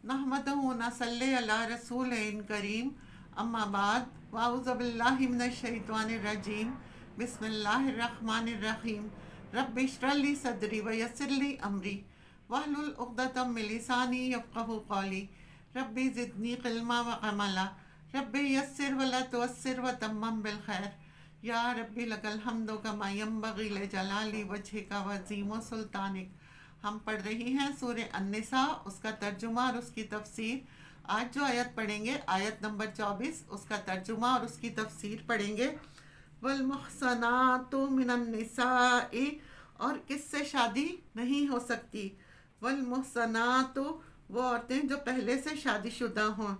नहमदहु व नसल्ली अला रसूलिन करीम अम्मा बाद वाउज़ु बिल्लाहि मिनश शैतानिर रजीम बिस्मिल्लाहिर रहमानिर रहीम रब्बि इश्रह ली सदरी व यस्सिर ली अमरी वहलुल उक़दतम मिन लिसानी यफ़क़हू क़ौली रब्बि ज़िदनी इल्मा व अमला रब्बि यस्सिर व ला तुअस्सिर व तम्मम बिल खैर या रब्बि लकल हम्दु कमा यंबग़ी लिजलाली वजहिका व अज़ीम सुल्तानिक। हम पढ़ रही हैं सूरह अन्निसा, उसका तर्जुमा और उसकी तफसीर। आज जो आयत पढ़ेंगे आयत नंबर 24, उसका तर्जुमा और उसकी तफसीर पढ़ेंगे। वल मुहसनातु मिनन निसाई, और किससे शादी नहीं हो सकती। वल मुहसनातु, वो औरतें जो पहले से शादीशुदा हों।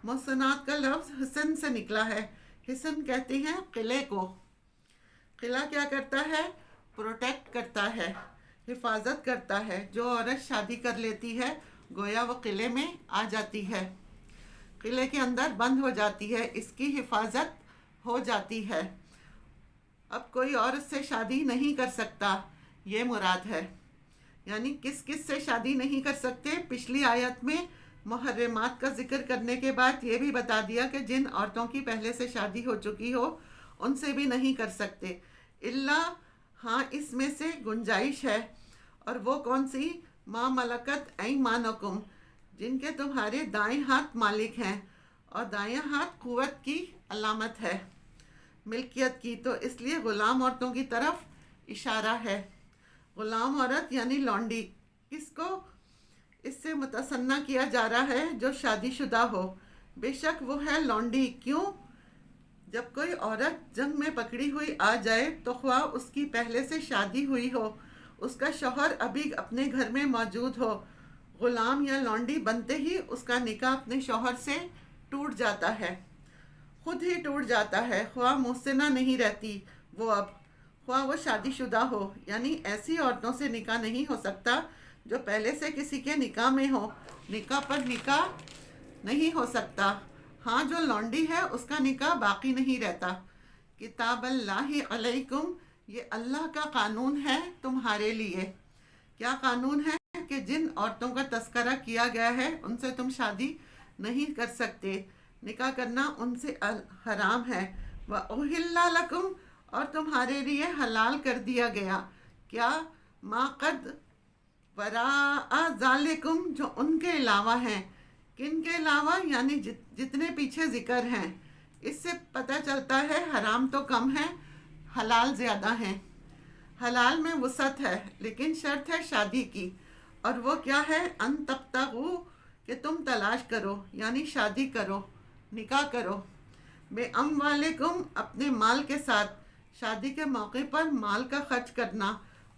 मुहसनात का लफ्ज़ हिसन से निकला है। हिसन कहते हैं किले को। किला क्या करता है? प्रोटेक्ट करता है, हिफाजत करता है। जो औरत शादी कर लेती है गोया वो किले में आ जाती है, किले के अंदर बंद हो जाती है, इसकी हिफाजत हो जाती है। अब कोई और उससे शादी नहीं कर सकता, ये मुराद है। यानी किस किस से शादी नहीं कर सकते। पिछली आयत में मुहर्रमात का जिक्र करने के बाद ये भी बता दिया कि जिन औरतों की पहले से शादी हो चुकी हो उनसे भी नहीं कर सकते। इल्ला, हाँ इसमें से गुंजाइश है। और वो कौन सी? माँ मलकत ऐमानुकुम, जिनके तुम्हारे दाएं हाथ मालिक हैं। और दायां हाथ कुव्वत की अलामत है, मिल्कियत की, तो इसलिए ग़ुलाम औरतों की तरफ इशारा है। ग़ुलाम औरत यानी लौंडी, किसको इससे मुतसन्ना किया जा रहा है? जो शादीशुदा हो, बेशक वो है लौंडी। क्यों? जब कोई औरत जंग में पकड़ी हुई आ जाए तो ख्वाह उसकी पहले से शादी हुई हो, उसका शौहर अभी अपने घर में मौजूद हो, ग़ुलाम या लौंडी बनते ही उसका निकाह अपने शौहर से टूट जाता है, खुद ही टूट जाता है। ख्वाह मुहसिना नहीं रहती वो, अब ख्वाह वो शादीशुदा हो। यानी ऐसी औरतों से निकाह नहीं हो सकता जो पहले से किसी के निकाह में हो। निकाह पर निकाह नहीं हो सकता। हाँ, जो लौंडी है उसका निकाह बाकी नहीं रहता। किताबल्लाहि अलैकुम, ये अल्लाह का कानून है तुम्हारे लिए। क्या कानून है? कि जिन औरतों का तस्करा किया गया है उनसे तुम शादी नहीं कर सकते, निकाह करना उनसे हराम है। व उहिल्ला लकुम, और तुम्हारे लिए हलाल कर दिया गया। क्या? मा कद वराअ ज़ालिकुम, जो उनके अलावा हैं। किन के अलावा? यानी जितने पीछे जिक्र हैं। इससे पता चलता है हराम तो कम है, हलाल ज़्यादा हैं। हलाल में वसअत है, लेकिन शर्त है शादी की। और वो क्या है? अन तब्तगू, कि तुम तलाश करो, यानी शादी करो, निकाह करो। बे अम्वालिकुम, अपने माल के साथ। शादी के मौके पर माल का खर्च करना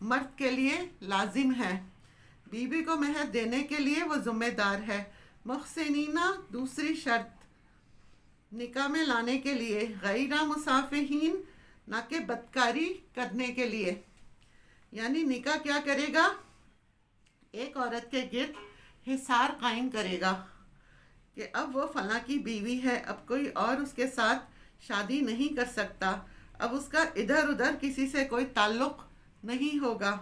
मर्द के लिए लाजिम है। बीवी को महर देने के लिए वो ज़िम्मेदार है। मुहसिनीना, दूसरी शर्त निकाह में लाने के लिए। गैरा मुसाफिहीन, ना कि बदकारी करने के लिए। यानी निकाह क्या करेगा? एक औरत के गिर्द हिसार कायम करेगा कि अब वो फलां की बीवी है, अब कोई और उसके साथ शादी नहीं कर सकता, अब उसका इधर उधर किसी से कोई ताल्लुक़ नहीं होगा,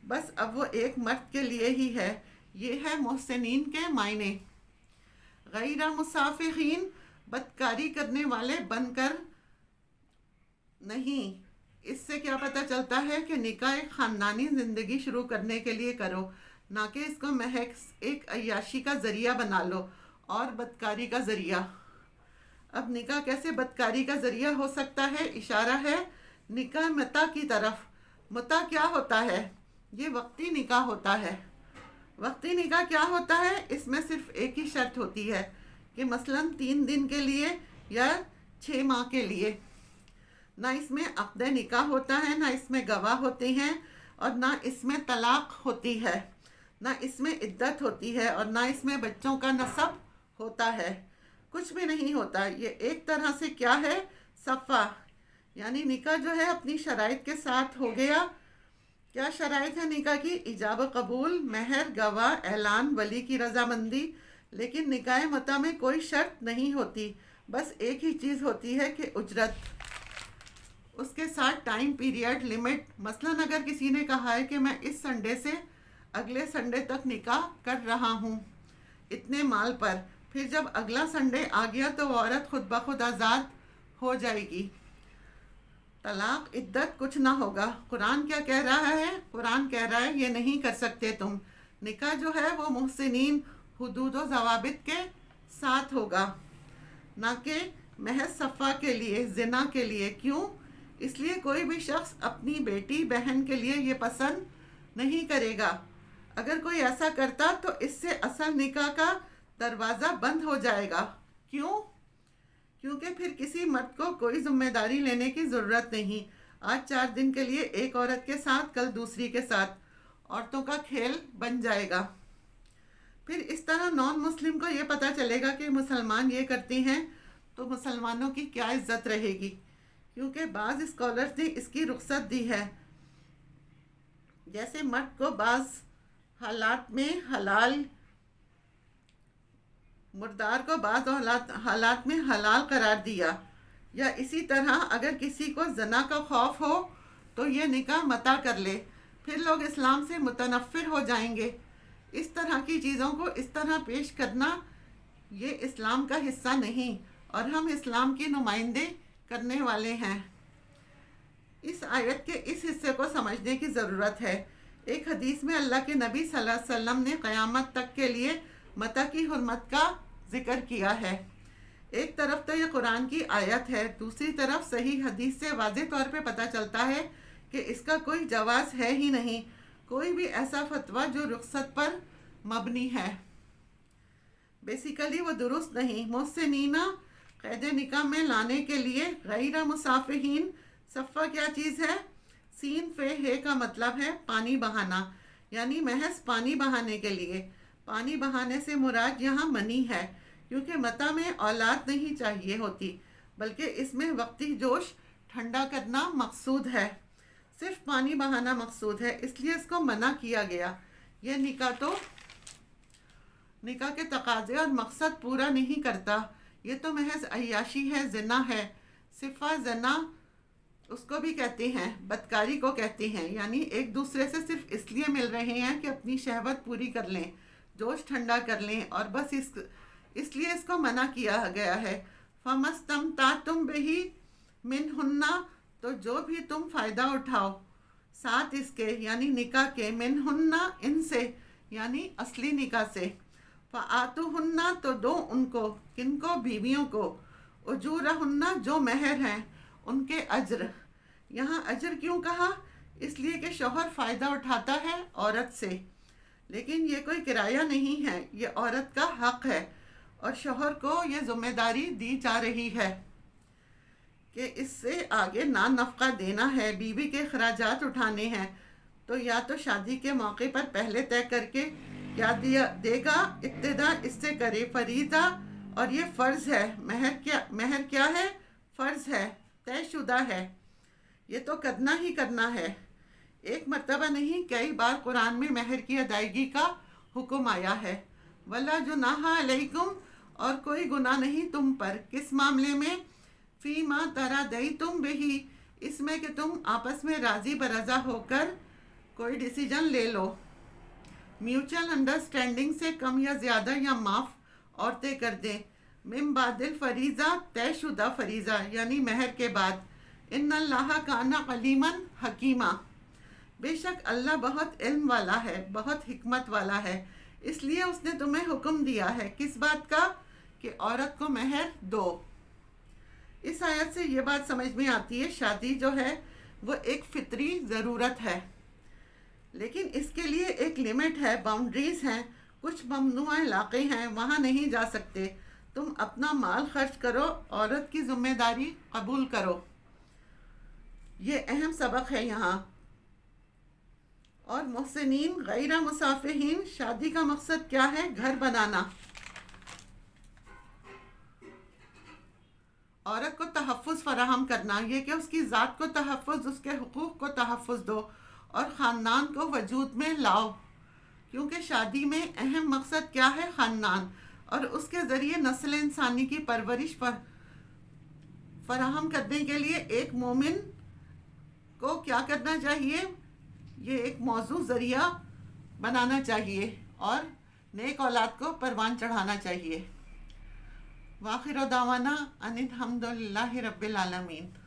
बस अब वो एक मर्द के लिए ही है। ये है मुहसिनीन के मायने। गैरा मुसाफिहीन, बदकारी करने वाले बनकर नहीं। इससे क्या पता चलता है कि निकाह एक ख़ानदानी ज़िंदगी शुरू करने के लिए करो, ना कि इसको महज एक अय्याशी का ज़रिया बना लो और बदकारी का ज़रिया। अब निकाह कैसे बदकारी का ज़रिया हो सकता है? इशारा है निकाह मता की तरफ। मता क्या होता है? ये वक्ती निकाह होता है। वक्ती निकाह क्या होता है? इसमें सिर्फ एक ही शर्त होती है कि मसलन 3 दिन के लिए या 6 माह के लिए। ना इसमें अक़्द निकाह होता है, ना इसमें गवाह होते हैं, और ना इसमें तलाक होती है, ना इसमें इद्दत होती है, और ना इसमें बच्चों का नसब होता है। कुछ भी नहीं होता। ये एक तरह से क्या है? सफ़ा। यानी निकाह जो है अपनी शराइत के साथ हो गया। क्या शराइत है निकाह की? इजाब कबूल, महर, गवाह, ऐलान, वली की रजामंदी। लेकिन निकाह मता में कोई शर्त नहीं होती, बस एक ही चीज़ होती है कि उजरत। उसके साथ टाइम पीरियड, लिमिट। मसलन अगर किसी ने कहा है कि मैं इस संडे से अगले संडे तक निकाह कर रहा हूँ, اتنے مال پر، پھر جب اگلا سنڈے آ گیا تو وہ عورت خود بخود آزاد ہو جائے گی۔ طلاق عدت کچھ نہ ہوگا۔ قرآن کیا کہہ رہا ہے؟ قرآن کہہ رہا ہے یہ نہیں کر سکتے تم۔ نکاح جو ہے وہ محسنین حدود و ضوابط کے ساتھ ہوگا، نہ کہ محض صفا کے لیے، زنا کے لیے۔ کیوں؟ اس لیے کوئی بھی شخص اپنی بیٹی بہن کے لیے یہ پسند نہیں کرے گا۔ اگر کوئی ایسا کرتا تو اس سے اصل نکاح کا دروازہ بند ہو جائے گا۔ کیوں؟ کیونکہ پھر کسی مرد کو کوئی ذمہ داری لینے کی ضرورت نہیں۔ آج 4 دن کے لیے ایک عورت کے ساتھ، کل دوسری کے ساتھ، عورتوں کا کھیل بن جائے گا۔ پھر اس طرح نان مسلم کو یہ پتہ چلے گا کہ مسلمان یہ کرتے ہیں تو مسلمانوں کی کیا عزت رہے گی۔ کیونکہ بعض اسکالرز نے اس کی رخصت دی ہے، جیسے مرد کو بعض حالات میں حلال، مردار کو بعض حالات میں حلال قرار دیا، یا اسی طرح اگر کسی کو زنا کا خوف ہو تو یہ نکاح متا کر لے، پھر لوگ اسلام سے متنفر ہو جائیں گے۔ اس طرح کی چیزوں کو اس طرح پیش کرنا یہ اسلام کا حصہ نہیں، اور ہم اسلام کی نمائندے کرنے والے ہیں۔ اس آیت کے اس حصے کو سمجھنے کی ضرورت ہے۔ ایک حدیث میں اللہ کے نبی صلی اللہ علیہ وسلم نے قیامت تک کے لیے متا کی حرمت کا ذکر کیا ہے۔ ایک طرف تو یہ قرآن کی آیت ہے، دوسری طرف صحیح حدیث سے واضح طور پہ پتہ چلتا ہے کہ اس کا کوئی جواز ہے ہی نہیں، کوئی بھی ایسا فتویٰ جو رخصت پر مبنی ہے بیسیکلی وہ درست نہیں۔ محسنینہ قید نکاح میں لانے کے لیے غیر مصافحین، صفہ کیا چیز ہے؟ سین فے ہے کا مطلب ہے پانی بہانا، یعنی محض پانی بہانے کے لیے۔ پانی بہانے سے مراد یہاں منی ہے، کیونکہ متا میں اولاد نہیں چاہیے ہوتی، بلکہ اس میں وقتی جوش ٹھنڈا کرنا مقصود ہے، صرف پانی بہانا مقصود ہے، اس لیے اس کو منع کیا گیا۔ یہ نکاح کے تقاضے اور مقصد پورا نہیں کرتا، یہ تو محض عیاشی ہے، زنا ہے۔ صفہ زنا اس کو بھی کہتے ہیں، بدکاری کو کہتے ہیں، یعنی ایک دوسرے سے صرف اس لیے مل رہے ہیں کہ اپنی شہوت پوری کر لیں، جوش ٹھنڈا کر لیں، اور بس اس لیے اس کو منع کیا گیا ہے۔ فَمَسْتَمْتَعْتُمْ بِهِ مِنْهُنَّ، تو جو بھی تم فائدہ اٹھاؤ ساتھ اس کے، یعنی نکاح کے، مِنْهُنَّ ان سے، یعنی اصلی نکاح سے، فَآتُوهُنَّ تو دو ان کو، کن کو؟ بیویوں کو، اجورہن جو مہر ہیں، ان کے اجر۔ یہاں اجر کیوں کہا؟ اس لیے کہ شوہر فائدہ اٹھاتا ہے عورت سے، لیکن یہ کوئی کرایہ نہیں ہے، یہ عورت کا حق ہے، اور شوہر کو یہ ذمہ داری دی جا رہی ہے کہ اس سے آگے نفقہ دینا ہے، بیوی کے اخراجات اٹھانے ہیں، تو یا تو شادی کے موقع پر پہلے طے کر کے کیا دے گا، ابتدا اس سے کرے، فریضہ، اور یہ فرض ہے۔ مہر کیا ہے؟ فرض ہے، طے شدہ ہے، یہ تو کرنا ہی کرنا ہے۔ ایک مرتبہ نہیں، کئی بار قرآن میں مہر کی ادائیگی کا حکم آیا ہے۔ وَلَا جُنَاحَ عَلَيْكُمْ، اور کوئی گناہ نہیں تم پر، کس معاملے میں؟ فی ما تراضیتم بہ، اس میں کہ تم آپس میں راضی برضا ہو کر کوئی ڈیسیجن لے لو، میوچل انڈرسٹینڈنگ سے کم یا زیادہ یا معاف عورتیں کر دیں، من بعد الفریضہ، طے شدہ فریضہ یعنی مہر کے بعد۔ ان اللہ کان علیما حکیما، بے شک اللہ بہت علم والا ہے، بہت حکمت والا ہے، اس لیے اس نے تمہیں حکم دیا ہے کس بات کا؟ کہ عورت کو مہر دو۔ اس آیت سے یہ بات سمجھ میں آتی ہے، شادی جو ہے وہ ایک فطری ضرورت ہے، لیکن اس کے لیے ایک لمٹ ہے، باؤنڈریز ہیں، کچھ ممنوع علاقے ہیں، وہاں نہیں جا سکتے۔ تم اپنا مال خرچ کرو، عورت کی ذمہ داری قبول کرو، یہ اہم سبق ہے یہاں۔ اور محسنین غیر مصافحین، شادی کا مقصد کیا ہے؟ گھر بنانا، عورت کو تحفظ فراہم کرنا، یہ کہ اس کی ذات کو تحفظ، اس کے حقوق کو تحفظ دو، اور خاندان کو وجود میں لاؤ، کیونکہ شادی میں اہم مقصد کیا ہے؟ خاندان، اور اس کے ذریعے نسل انسانی کی پرورش فراہم کرنے کے لیے ایک مومن کو کیا کرنا چاہیے؟ یہ ایک موضوع ذریعہ بنانا چاہیے، اور نیک اولاد کو پروان چڑھانا چاہیے۔ وآخر دعوانا ان الحمد للہ رب العالمین۔